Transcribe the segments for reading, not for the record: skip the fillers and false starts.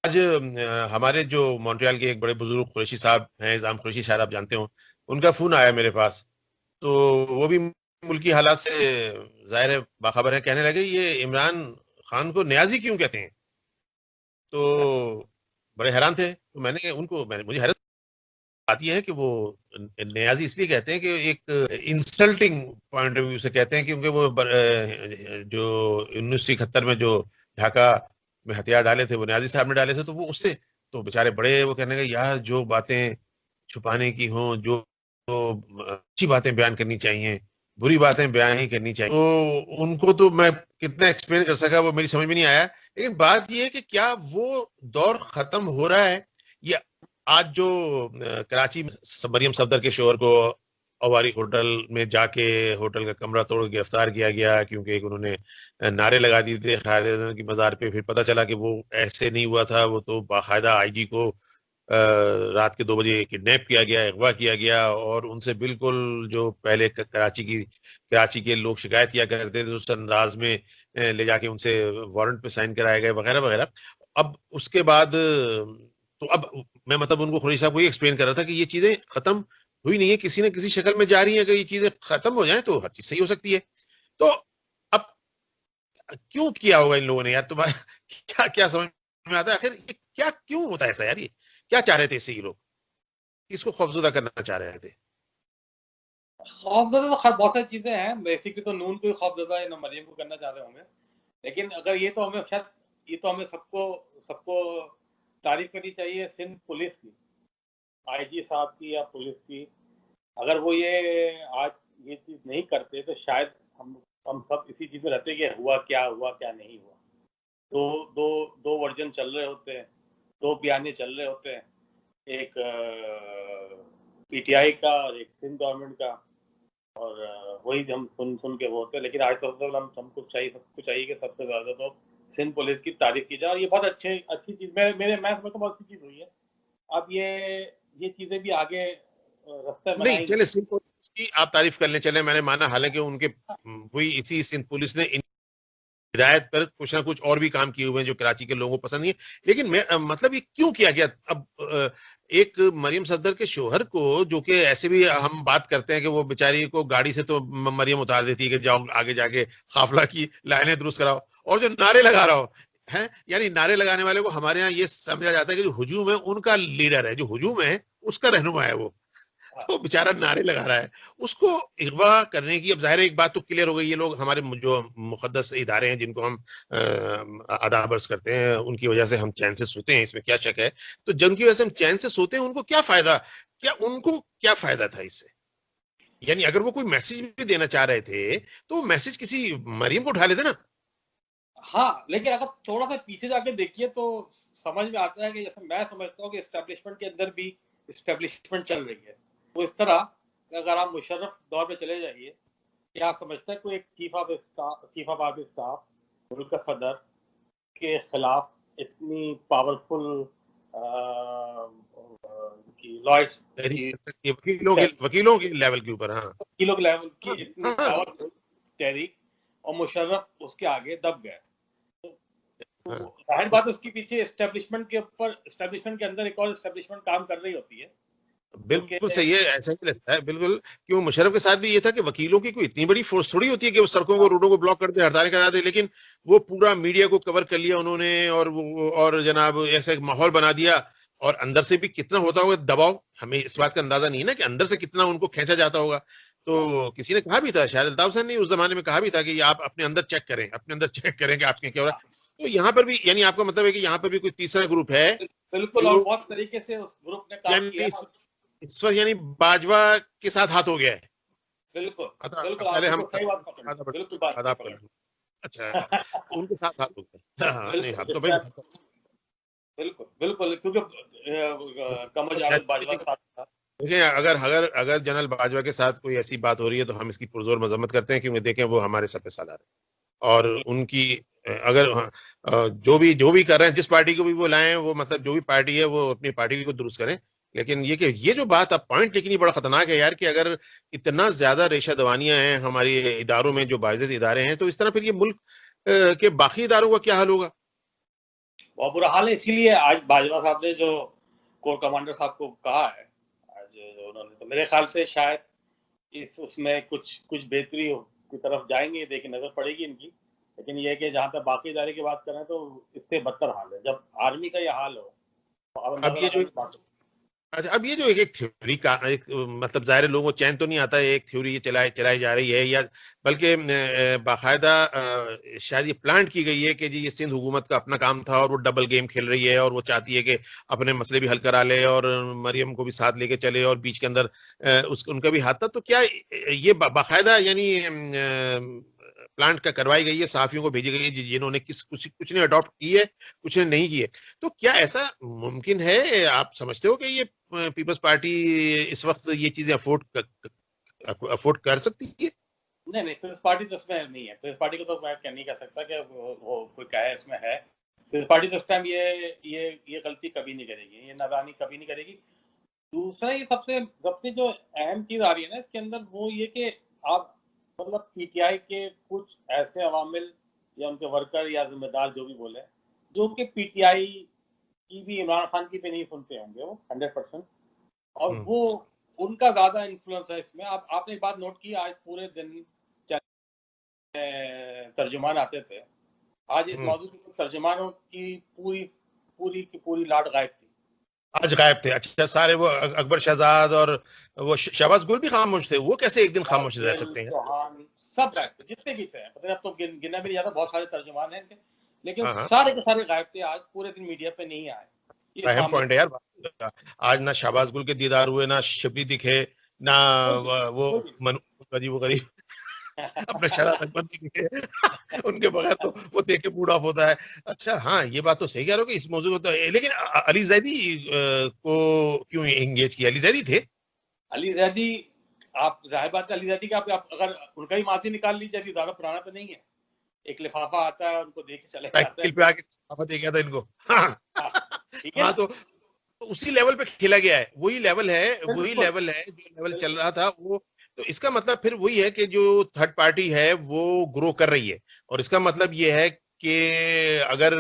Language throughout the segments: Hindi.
आज हमारे जो मॉन्ट्रियल के एक बड़े बुजुर्ग कुरैशी साहब हैं, इल्जाम कुरैशी, शायद आप जानते हो, उनका फोन आया मेरे पास। तो वो भी मुल्की हालात से जाहिर है बाखबर है। कहने लगे ये इमरान खान को न्याजी क्यों कहते हैं। तो बड़े हैरान थे। तो मैंने मुझे हैरत आती है कि वो न्याजी इसलिए कहते हैं कि एक इंसल्टिंग पॉइंट ऑफ व्यू से कहते हैं, क्योंकि वो जो 1971 में जो ढाका में हथियार डाले थे वो न्याजी साहब ने डाले थे। तो वो उससे तो बेचारे बड़े वो कहने लगे यार जो बातें छुपाने की हों, जो अच्छी बातें बयान करनी चाहिए, बुरी बातें बयान नहीं करनी चाहिए। तो उनको तो मैं कितना एक्सप्लेन कर सका वो मेरी समझ में नहीं आया। लेकिन बात यह है कि क्या वो दौर खत्म हो रहा है, या आज जो कराची में मरियम सफदर के शोहर को अवारी होटल में जाके होटल का कमरा तोड़ गिरफ्तार किया गया क्योंकि उन्होंने नारे लगा दिए थे कायदे की मजार पे। फिर पता चला कि वो ऐसे नहीं हुआ था, वो तो बाकायदा आईजी को रात के 2 बजे किडनैप किया गया, अगवा किया गया, और उनसे बिल्कुल जो पहले कराची के लोग शिकायत किया करते थे उस अंदाज में ले जाके उनसे वारंट पे साइन कराए गए वगैरह वगैरह। अब उसके बाद तो अब मैं मतलब उनको खुरैशी साहब को ये एक्सप्लेन कर रहा था कि ये चीजें खत्म हुई नहीं है, किसी न किसी शक्ल में जारी है। अगर ये चीजें खत्म हो जाए तो हर चीज सही हो सकती है। तो अब क्यों किया होगा इन लोगों ने यार, तुम्हारा क्या क्या समझ में आता है आखिर ये क्या क्यों होता है ऐसा यार? ये क्या चाह रहे थे इससे ये लोग? किसको खौफजदा करना चाह रहे थे? खौफजदा तो खैर बहुत सारी चीजें हैं। बेसिकली तो नून को ही खौफजदा या मरियम को करना चाह रहे होंगे। लेकिन अगर ये तो हमें शायद ये तो हमें सबको सबको तारीफ करनी चाहिए सिंध पुलिस की, आईजी साहब की या पुलिस की। अगर वो ये आज ये चीज नहीं करते तो शायद हम सब इसी चीज में रहते कि हुआ क्या नहीं हुआ। दो दो दो वर्जन चल रहे होते हैं, दो बयाने चल रहे होते हैं, एक पीटीआई का और एक सिंध गवर्नमेंट का, और वही हम सुन के वो होते हैं। लेकिन आज तो हम सबको चाहिए कि सबसे ज्यादा तो सिंध पुलिस की तारीफ की जाए, और ये बहुत अच्छी चीज मैं समझता हूँ बहुत अच्छी चीज हुई है। अब ये चीजें भी आगे रास्ते नहीं बनाएंगी। चले, सिंध पुलिस की आप तारीफ करने चले, मैंने माना, हालांकि उनके वही इसी सिंध पुलिस ने हिदायत पर कुछ ना कुछ और भी काम किए हुए हैं जो कराची के लोगों को पसंद नहीं है। लेकिन मैं मतलब ये क्यों किया गया? अब एक मरियम सफदर के शोहर को, जो कि ऐसे भी हम बात करते हैं कि वो बेचारी को गाड़ी से तो मरियम उतार देती है कि जाओ आगे जाके काफिला की लाइनें दुरुस्त कराओ, और जो नारे लगा रहा हो है, यानी नारे लगाने वाले को हमारे यहाँ ये समझा जाता है कि जो हुजूम है उनका लीडर है, जो हुजूम है उसका रहनुमा है वो। तो बेचारा नारे लगा रहा है, उसको अगवा करने की। अब जाहिर है एक बात तो क्लियर हो गई, ये लोग हमारे जो मुकद्दस इदारे हैं जिनको हम अदाबर्स करते हैं, उनकी वजह से हम चैन से सोते हैं, इसमें क्या शक है। तो जिनकी वजह से हम चैन से सोते हैं उनको क्या फायदा, उनको क्या फायदा था इससे? यानी अगर वो कोई मैसेज भी देना चाह रहे थे तो मैसेज किसी मरियम को उठा लेते ना। हाँ, लेकिन अगर थोड़ा सा पीछे जाके देखिए तो समझ में आता है कि जैसे मैं समझता हूँ कि एस्टेब्लिशमेंट के अंदर भी एस्टेब्लिशमेंट चल रही है। तो इस तरह अगर आप मुशर्रफ दौर पे चले जाइए, क्या आप समझते हैं कोई एक चीफ ऑफ आर्मी स्टाफ मुल्क का सदर के खिलाफ इतनी पावरफुल लॉयर्स वकीलों के लेवल के ऊपर, हाँ वकीलों के लेवल की हाँ इतनी हाँ पावरफुल तहरीक, और मुशर्रफ उसके आगे दब गए। तो हाँ। जाहिर बात है उसके पीछे एस्टेब्लिशमेंट के ऊपर, एस्टेब्लिशमेंट के अंदर एक और एस्टेब्लिशमेंट काम कर रही होती है बिल्कुल क्योंकि सही है, ऐसा ही लगता है बिल्कुल। क्यों मुशर्रफ के साथ भी ये था कि वकीलों की कोई इतनी बड़ी फोर्स थोड़ी होती है कि वो सड़कों को, रोडों को ब्लॉक कर दे, हड़तालें करा दे। लेकिन वो पूरा मीडिया को कवर कर लिया उन्होंने, और जनाब ऐसा एक माहौल बना दिया। और अंदर से भी कितना होता होगा दबाव, हमें इस बात का अंदाजा नहीं है ना कि अंदर से कितना उनको खींचा जाता होगा। तो किसी ने कहा भी था, शायद अल्ताफ हुसैन ने उस जमाने में कहा भी था कि आप अपने अंदर चेक करें, अपने अंदर चेक करें कि आपके क्या हो रहा है। तो यहाँ पर भी यानी आपका मतलब है कि यहाँ पर भी कोई तीसरा ग्रुप है बिल्कुल, और जो बहुत तरीके से उस ग्रुप ने काम यानी किया। इस वक्त यानी बाजवा के साथ हाथ हो गया है। बिल्कुल बिल्कुल, आप पहले हम बिल्कुल सही बात पकड़, बिल्कुल बात सही आदाब कर पकड़। लूं। अच्छा, तो उनके साथ हाथ हो गया। हाँ नहीं, हम तो भाई बिल्कुल बिल्कुल, क्योंकि कमर जावेद बाजवा साथ था। देखिए, अगर अगर अगर जनरल बाजवा के साथ कोई ऐसी बात हो रही है तो हम इसकी पुरजोर मजम्मत करते हैं, क्योंकि देखें वो हमारे सर पे सालार है। और उनकी अगर जो भी कर रहे हैं, जिस पार्टी को भी वो लाए हैं, वो मतलब जो भी पार्टी है वो अपनी पार्टी को दुरुस्त करें। लेकिन ये जो बात आप पॉइंट, लेकिन ये बड़ा खतरनाक है यार, कि अगर इतना ज्यादा रेशा दवानियां हैं हमारे इदारों में, जो बाइज्जत इदारे हैं, तो इस तरह फिर ये मुल्क के बाकी इदारों का क्या हाल होगा? बहुत बुरा हाल है। इसीलिए आज बाजवा साहब ने जो कोर कमांडर साहब को कहा है आज उन्होंने, तो मेरे ख्याल से शायद इस उसमें कुछ बेहतरी की तरफ जाएंगे, देखिए नजर पड़ेगी इनकी। लेकिन ये है कि जहां तक बाकी इदारे की बात करें तो इससे बदतर हाल है। जब आर्मी का ये हाल हो तो अब अब ये जो अच्छा, अब ये जो एक थ्योरी का एक मतलब जाहिर है लोगों को चैन तो नहीं आता है, एक थ्योरी ये चलाई जा रही है, या बल्कि बाकायदा शायद ये प्लान की गई है कि जी ये सिंध हुकूमत का अपना काम था और वो डबल गेम खेल रही है और वो चाहती है कि अपने मसले भी हल करा ले और मरियम को भी साथ लेके चले और बीच के अंदर उनका भी हाथ था। तो क्या ये बाकायदा यानी प्लांट का करवाई गई है, सहाफियों को भेजी गई है जिन्होंने कुछ ने अडॉप्ट की है, कुछ ने नहीं की है? तो क्या ऐसा मुमकिन है, आप समझते हो कि ये पीपल्स पार्टी इस वक्त ये चीजें अफोर्ड कर सकती है? नहीं पीपल्स पार्टी तो इसमें नहीं है। पीपल्स पार्टी को तो मैं नहीं कह सकता कि वो कोई कहे इसमें है। पीपल्स पार्टी तो इस टाइम ये गलती कभी नहीं करेगी, ये नादानी कभी नहीं करेगी। दूसरा ये सबसे जो अहम चीज आ रही है ना इसके अंदर, वो ये कि आप मतलब पीटीआई के कुछ ऐसे अवामिल या उनके वर्कर या जिम्मेदार जो भी बोले, जो कि पीटीआई की भी इमरान खान की भी नहीं सुनते होंगे वो 100%, और वो उनका ज्यादा इन्फ्लुएंस है इसमें। आपने एक बात नोट की, आज पूरे दिन तर्जुमान आते थे, आज इस मौजूद तर्जुमानों की पूरी लाट गायब थी। आज गायब थे? अच्छा, सारे वो अकबर शहजाद और वो शहबाज गुल भी खामोश थे? वो कैसे एक दिन खामोश रह सकते हैं? सब गायब थे, जितने भी थे, मतलब अब तो गिना भी नहीं जाता, बहुत सारे तर्जुमान हैं इनके, लेकिन सारे के सारे गायब थे। आज पूरे दिन मीडिया पे नहीं आए। अहम पॉइंट है यार। आज ना शहबाज गुल के दीदार हुए, ना शबरी दिखे, ना वो अजीब गरीब अपने शहजाद अकबर दिखे। उनके बगैर तो वो देख के मूड ऑफ होता है। अच्छा हाँ, ये बात तो सही कह रहे हो कि इस मौजूद तो, लेकिन अली जैदी को क्यों एंगेज किया? अली जैदी थे? अली जैदी, आप जाहिर बात है अली जैदी का आप अगर उनका ही मासी निकाल लीजिए, अभी ज्यादा पुराना तो नहीं है। एक लिफाफा आता है, उनको देख के चले जाते हैं, पे आके लिफाफा दे गया था इनको। हाँ, तो उसी लेवल पे खेला गया है, वही लेवल है जो लेवल चल रहा था वो। तो इसका मतलब फिर वही है कि जो थर्ड पार्टी है वो ग्रो कर रही है, और इसका मतलब ये है कि अगर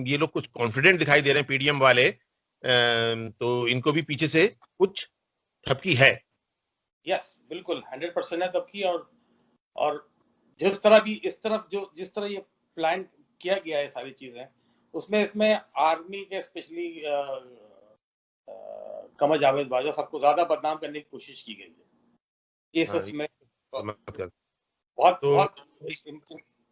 ये लोग कुछ कॉन्फिडेंट दिखाई दे रहे हैं पीडीएम वाले, तो इनको भी पीछे से कुछ थपकी है। यस, बिल्कुल 100% है थपकी। और जिस तरह भी इस तरफ जिस तरह ये प्लान किया गया है सारी चीजें, इसमें आर्मी के स्पेशली कमर जावेद बाजवा सबको ज्यादा बदनाम करने की कोशिश की गई है। इस उसमें बहुत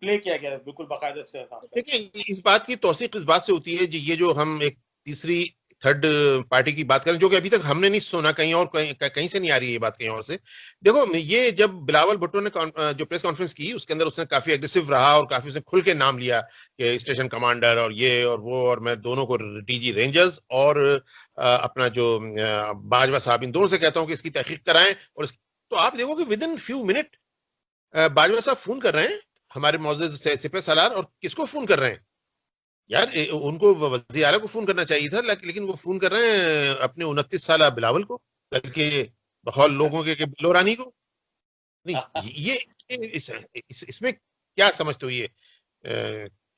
प्ले किया गया है, बिल्कुल बाकायदा से। देखिए, इस बात की तौसीक इस बात से होती है ये जो हम एक तीसरी थर्ड पार्टी की बात करें, जो कि अभी तक हमने नहीं सुना, कहीं और कहीं से नहीं आ रही है ये बात, कहीं और से। देखो, ये जब बिलावल भुट्टो ने जो प्रेस कॉन्फ्रेंस की, उसके अंदर उसने काफी एग्रेसिव रहा और काफी उसने खुल के नाम लिया कि स्टेशन कमांडर और ये और वो, और मैं दोनों को डीजी रेंजर्स और अपना जो बाजवा साहब, इन दोनों से कहता हूं कि इसकी तहकीक कराएं। और तो आप देखो कि with in few minute Bajwa साहब फोन कर रहे हैं हमारे मौजूद सिपह सलार, और किसको फोन कर रहे हैं यार? उनको वज़ीर आला को फोन करना चाहिए था, लेकिन वो फोन कर रहे हैं अपने 29 साल बिलावल को, बल्कि बखौल लोगों के बिल्लो रानी को। नहीं, ये इसमें क्या समझते हो, ये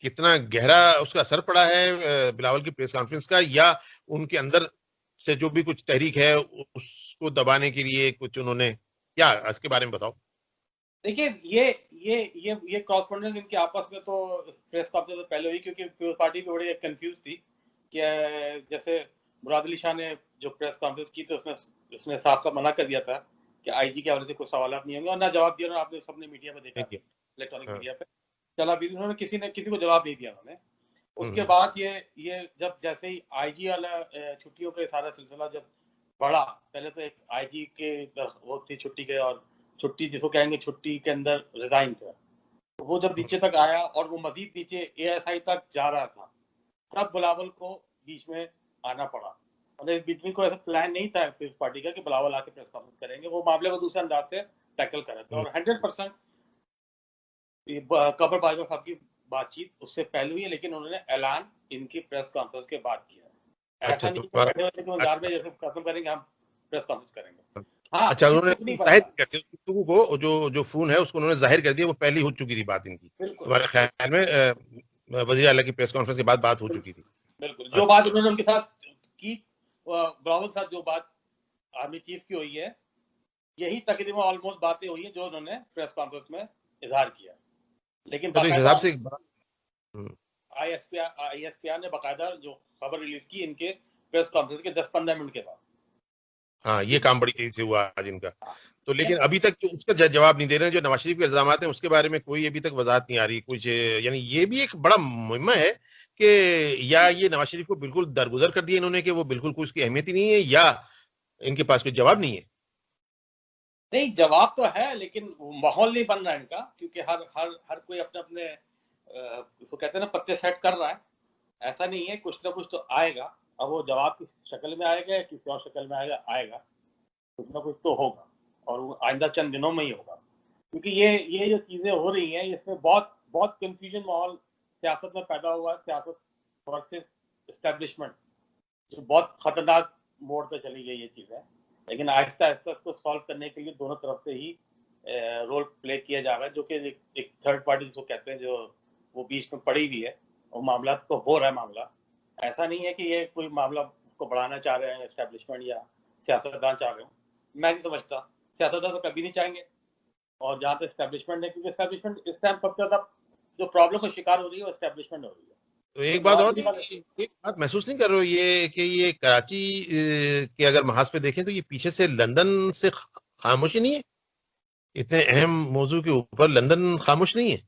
कितना गहरा उसका असर पड़ा है बिलावल की प्रेस कॉन्फ्रेंस का, या उनके अंदर से जो भी कुछ तहरीक है उसको दबाने के लिए कुछ उन्होंने, क्या इसके बारे में बताओ। देखिए, ये कॉरेस्पॉन्डेंट इनके आपस में तो प्रेस कॉन्फ्रेंस पहले हुई, क्योंकि पीपल्स पार्टी भी बड़ी कंफ्यूज थी कि जैसे मुराद अली शाह ने जो प्रेस कॉन्फ्रेंस की तो उसने साफ साफ मना कर दिया था कि आईजी के हवाले से कुछ सवाल नहीं होंगे, और ना जवाब दिया। आपने सबने मीडिया में देखा, इलेक्ट्रॉनिक मीडिया पे चला भी, उन्होंने किसी को जवाब नहीं दिया उन्होंने। उसके बाद ये जब जैसे ही आईजी वाला छुट्टियों का सारा सिलसिला जब बढ़ा, पहले तो एक आईजी के वो थी छुट्टी के, और छुट्टी जिसको कहेंगे छुट्टी के अंदर रिजाइन था, तो वो जब नीचे तक आया और वो मजीद नीचे एएसआई तक जा रहा था, तब बिलावल को बीच में आना पड़ा। और इस बीच में कोई ऐसा प्लान नहीं था पीपल्स पार्टी का कि बिलावल आके प्रेस कॉन्फ्रेंस करेंगे, वो मामले को दूसरे अंदाज से टैकल कर रहे थे। और 100% कबर बाजवा साहब की बातचीत उससे पहले हुई है, लेकिन उन्होंने ऐलान इनकी प्रेस कॉन्फ्रेंस के बाद किया है। ऐसा नहीं कि जैसे खत्म करेंगे हम प्रेस कॉन्फ्रेंस करेंगे। हाँ, अच्छा, उन्होंने जाहिर कर दिया को, जो फोन है उसको उन्होंने जाहिर कर दिया, वो पहले हो चुकी थी बात इनकी, तुम्हारे ख्याल में वज़ीर आला की प्रेस कॉन्फ्रेंस के बाद बात हो चुकी थी? जो बात उन्होंने उनके साथ की, बिलावल साथ जो बात आर्मी चीफ की हुई है, यही तकरीबन ऑलमोस्ट बातें हुई है जो उन्होंने प्रेस कॉन्फ्रेंस में इजहार किया। लेकिन तो इस हिसाब से आईएसपीआर ने बाकायदा जो खबर रिलीज की इनके प्रेस कॉन्फ्रेंस के 10-15 मिनट के बाद। हाँ, ये काम बड़ी तेजी से हुआ आज इनका। तो लेकिन अभी तक जो उसका जवाब नहीं दे रहे हैं, जो नवाज शरीफ के इल्जाम हैं उसके बारे में कोई अभी तक वजाहत नहीं आ रही कुछ। यानी ये भी एक बड़ा मुहिम्मा है कि या ये नवाज शरीफ को बिल्कुल दरगुजर कर दिया इन्होंने कि वो बिल्कुल कोई उसकी अहमियत ही नहीं है, या इनके पास कोई जवाब नहीं है। नहीं, जवाब तो है लेकिन माहौल नहीं बन रहा है इनका, क्योंकि हर हर हर कोई अपने अपने उसको कहते हैं ना पत्ते सेट कर रहा है। ऐसा नहीं है, कुछ ना कुछ तो आएगा। अब वो जवाब की शक्ल में आएगा या किसी और शक्ल में आएगा, कुछ ना कुछ तो होगा, और वो आइंदा चंद दिनों में ही होगा। क्योंकि ये जो चीजें हो रही हैं इसमें बहुत बहुत कंफ्यूजन माहौल सियासत में पैदा हुआ है, सियासत वर्सेस एस्टेब्लिशमेंट, जो बहुत खतरनाक मोड़ पे चली गई ये चीजें। लेकिन आहिस्ता आहिस्ता इसको सॉल्व करने के लिए दोनों तरफ से ही रोल प्ले किया जा रहा है, जो कि एक थर्ड पार्टी जिसको कहते हैं, जो वो बीच में पड़ी हुई है, और मामला तो हो रहा है। मामला ऐसा नहीं है कि ये कोई मामला को बढ़ाना चाह रहे हैं एस्टेब्लिशमेंट या सियासतदान चाह रहे हो। मैं नहीं समझता, सियासतदान तो कभी नहीं चाहेंगे। और जहाँ तक एस्टेब्लिशमेंट है, क्योंकि एस्टेब्लिशमेंट इस टाइम सबसे ज्यादा जो प्रॉब्लम का शिकार हो रही है वो एस्टेब्लिशमेंट हो रही है। तो एक बात और, एक बात महसूस नहीं कर रहे हो ये कि ये कराची के अगर महाज पे देखें तो ये पीछे से लंदन से खामोशी नहीं है? इतने अहम मौजू के ऊपर लंदन खामोश नहीं है?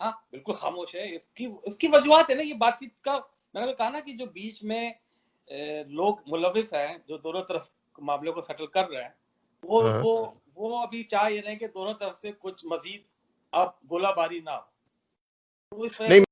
हाँ, बिल्कुल खामोश है। इसकी वजूहत है ना ये बातचीत का। मैंने कहा ना कि जो बीच में लोग मुलविस हैं, जो दोनों तरफ मामले को सेटल कर रहे हैं, वो अभी चाह ये रहे हैं कि दोनों तरफ से कुछ मजीद अब गोलाबारी ना हो। तो इस